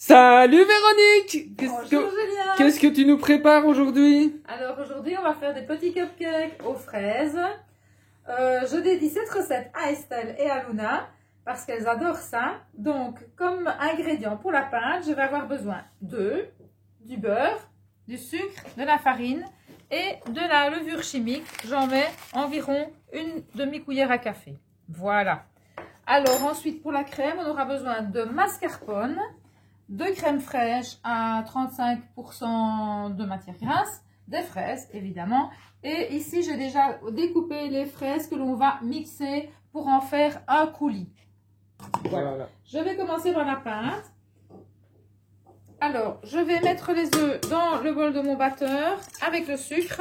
Salut Véronique! Bonjour Julien! Qu'est-ce que tu nous prépares aujourd'hui? Alors aujourd'hui on va faire des petits cupcakes aux fraises. Je dédie cette recette à Estelle et à Luna parce qu'elles adorent ça. Donc comme ingrédients pour la pâte, je vais avoir besoin d'œufs, du beurre, du sucre, de la farine et de la levure chimique. J'en mets environ une demi-cuillère à café. Voilà. Alors ensuite pour la crème, on aura besoin de mascarpone, de crème fraîche à 35% de matière grasse, des fraises évidemment. Et ici, j'ai déjà découpé les fraises que l'on va mixer pour en faire un coulis. Voilà. Je vais commencer par la pâte. Alors, je vais mettre les œufs dans le bol de mon batteur avec le sucre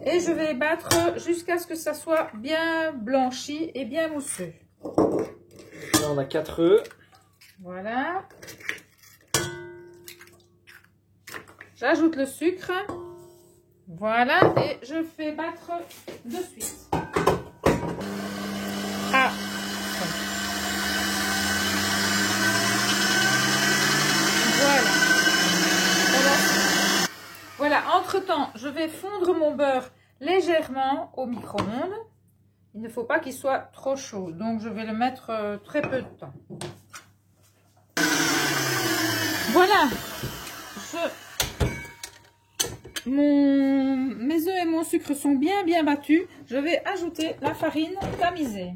et je vais battre jusqu'à ce que ça soit bien blanchi et bien mousseux. Là, on a 4 œufs. Voilà. J'ajoute le sucre. Voilà. Et je fais battre de suite. Ah. Voilà. Voilà. Entre-temps, je vais fondre mon beurre légèrement au micro-ondes. Il ne faut pas qu'il soit trop chaud. Donc, je vais le mettre très peu de temps. Voilà. Mes œufs et mon sucre sont bien battus. Je vais ajouter la farine tamisée.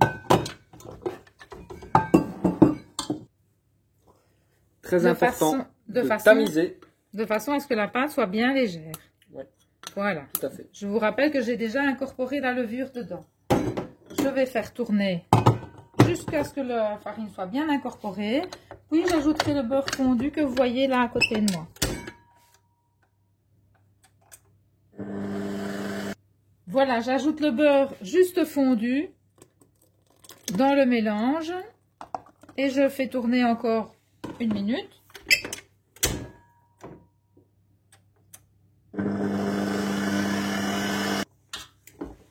Très important de tamiser. De façon à ce que la pâte soit bien légère. Ouais. Voilà. Tout à fait. Je vous rappelle que j'ai déjà incorporé la levure dedans. Je vais faire tourner jusqu'à ce que la farine soit bien incorporée. Puis j'ajouterai le beurre fondu que vous voyez là à côté de moi. Voilà, j'ajoute le beurre juste fondu dans le mélange et je fais tourner encore 1 minute.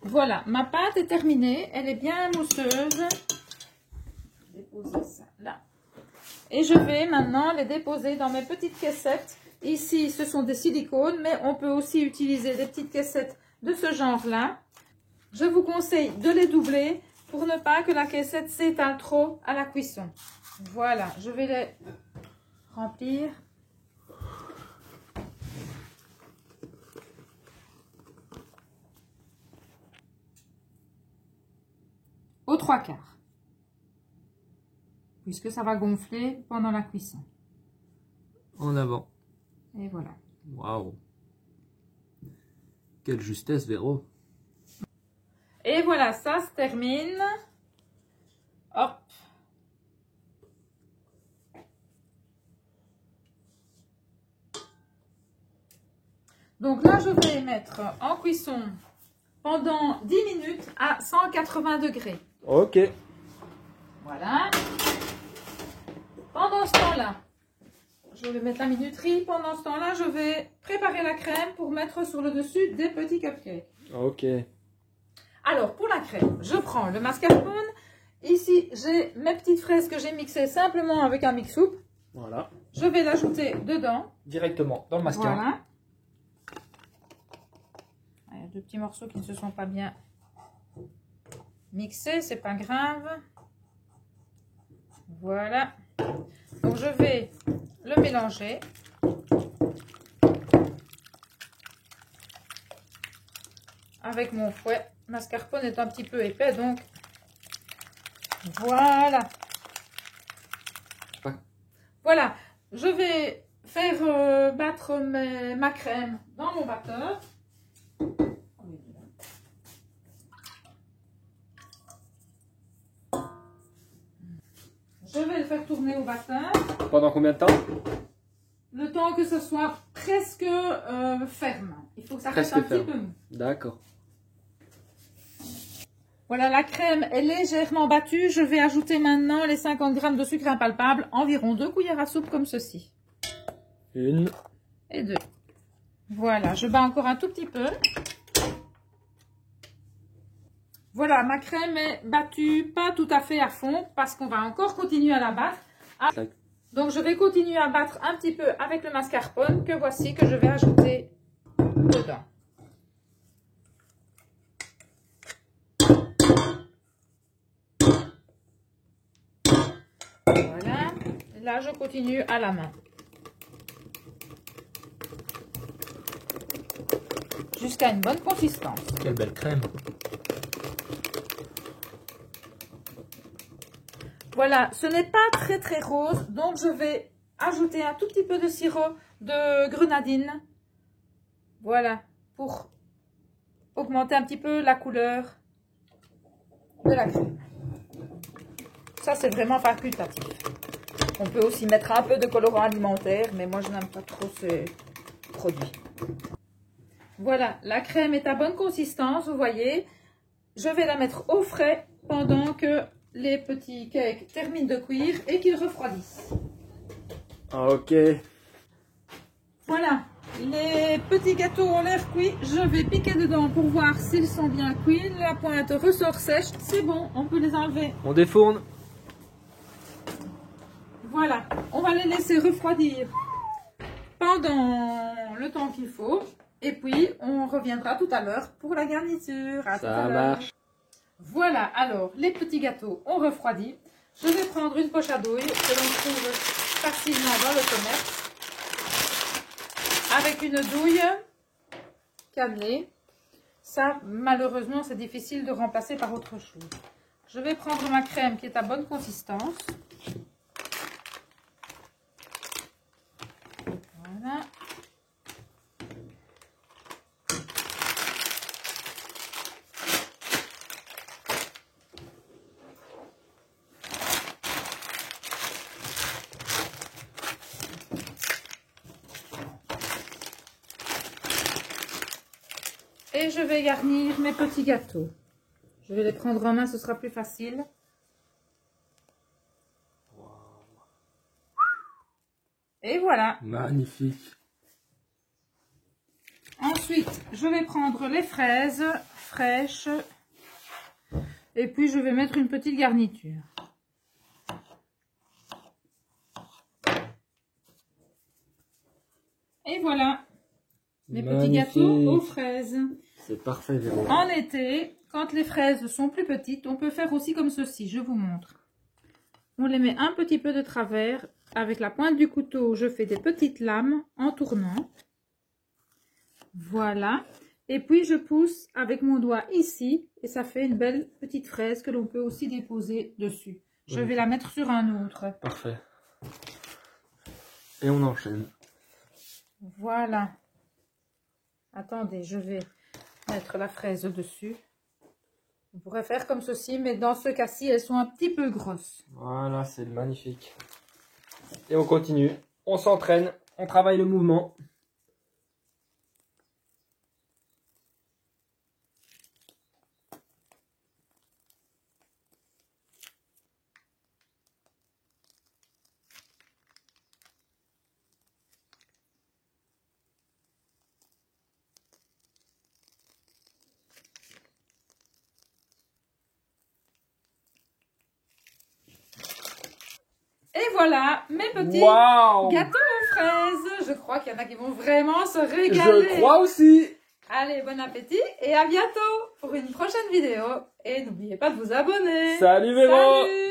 Voilà, ma pâte est terminée, elle est bien mousseuse. Je vais déposer ça là. Et je vais maintenant les déposer dans mes petites caissettes. Ici, ce sont des silicones, mais on peut aussi utiliser des petites caissettes de ce genre-là. Je vous conseille de les doubler pour ne pas que la caissette s'étale trop à la cuisson. Voilà, je vais les remplir. Aux 3/4. Puisque ça va gonfler pendant la cuisson. En avant. Et voilà. Waouh. Quelle justesse, Véro. Et voilà, ça se termine. Hop. Donc là, je vais mettre en cuisson pendant 10 minutes à 180 degrés. Ok. Voilà. Pendant ce temps-là, je vais mettre la minuterie. Pendant ce temps-là, je vais préparer la crème pour mettre sur le dessus des petits cupcakes. Ok. Alors, pour la crème, je prends le mascarpone. Ici, j'ai mes petites fraises que j'ai mixées simplement avec un mix-soupe. Voilà. Je vais l'ajouter dedans. Directement dans le mascarpone. Voilà. Il y a 2 petits morceaux qui ne se sont pas bien mixés, c'est pas grave. Voilà. Donc, je vais le mélanger. Avec mon fouet. Mascarpone est un petit peu épais, donc voilà. Ouais. Voilà, je vais faire battre ma crème dans mon batteur. Je vais le faire tourner au batteur. Pendant combien de temps? Le temps que ce soit presque ferme. Il faut que ça reste un petit peu mou. D'accord. Voilà, la crème est légèrement battue. Je vais ajouter maintenant les 50 g de sucre impalpable, environ 2 cuillères à soupe comme ceci. 1 et 2. Voilà, je bats encore un tout petit peu. Voilà, ma crème est battue pas tout à fait à fond parce qu'on va encore continuer à la battre. Donc je vais continuer à battre un petit peu avec le mascarpone que voici que je vais ajouter dedans. Voilà. Et là je continue à la main. Jusqu'à une bonne consistance. Quelle belle crème. Voilà, ce n'est pas très rose, donc je vais ajouter un tout petit peu de sirop de grenadine. Voilà, pour augmenter un petit peu la couleur de la crème. Ça, c'est vraiment facultatif. On peut aussi mettre un peu de colorant alimentaire, mais moi, je n'aime pas trop ces produits. Voilà, la crème est à bonne consistance, vous voyez. Je vais la mettre au frais pendant que les petits cakes terminent de cuire et qu'ils refroidissent. Ok. Voilà, les petits gâteaux ont l'air cuits. Je vais piquer dedans pour voir s'ils sont bien cuits. La pointe ressort sèche. C'est bon, on peut les enlever. On défourne. Voilà, on va les laisser refroidir pendant le temps qu'il faut. Et puis, on reviendra tout à l'heure pour la garniture. À tout à Ça l'heure. marche. Voilà, alors, les petits gâteaux ont refroidi. Je vais prendre une poche à douille que l'on trouve facilement dans le commerce. Avec une douille cannelée. Ça, malheureusement, c'est difficile de remplacer par autre chose. Je vais prendre ma crème qui est à bonne consistance. Voilà. Et je vais garnir mes petits gâteaux. Je vais les prendre en main, ce sera plus facile. Et voilà. Magnifique. Ensuite, je vais prendre les fraises fraîches. Et puis, je vais mettre une petite garniture. Et voilà. Mes petits gâteaux aux fraises. C'est parfait, Véro. En été, quand les fraises sont plus petites, on peut faire aussi comme ceci. Je vous montre. On les met un petit peu de travers. Avec la pointe du couteau, je fais des petites lames en tournant. Voilà. Et puis, je pousse avec mon doigt ici. Et ça fait une belle petite fraise que l'on peut aussi déposer dessus. Je vais la mettre sur un autre. Parfait. Et on enchaîne. Voilà. Attendez, je vais mettre la fraise dessus. On pourrait faire comme ceci, mais dans ce cas-ci, elles sont un petit peu grosses. Voilà, c'est magnifique. Et on continue. On s'entraîne. On travaille le mouvement. Et voilà, mes petits Waouh! gâteaux aux fraises. Je crois qu'il y en a qui vont vraiment se régaler. Je crois aussi. Allez, bon appétit et à bientôt pour une prochaine vidéo. Et n'oubliez pas de vous abonner. Salut Véro! Salut!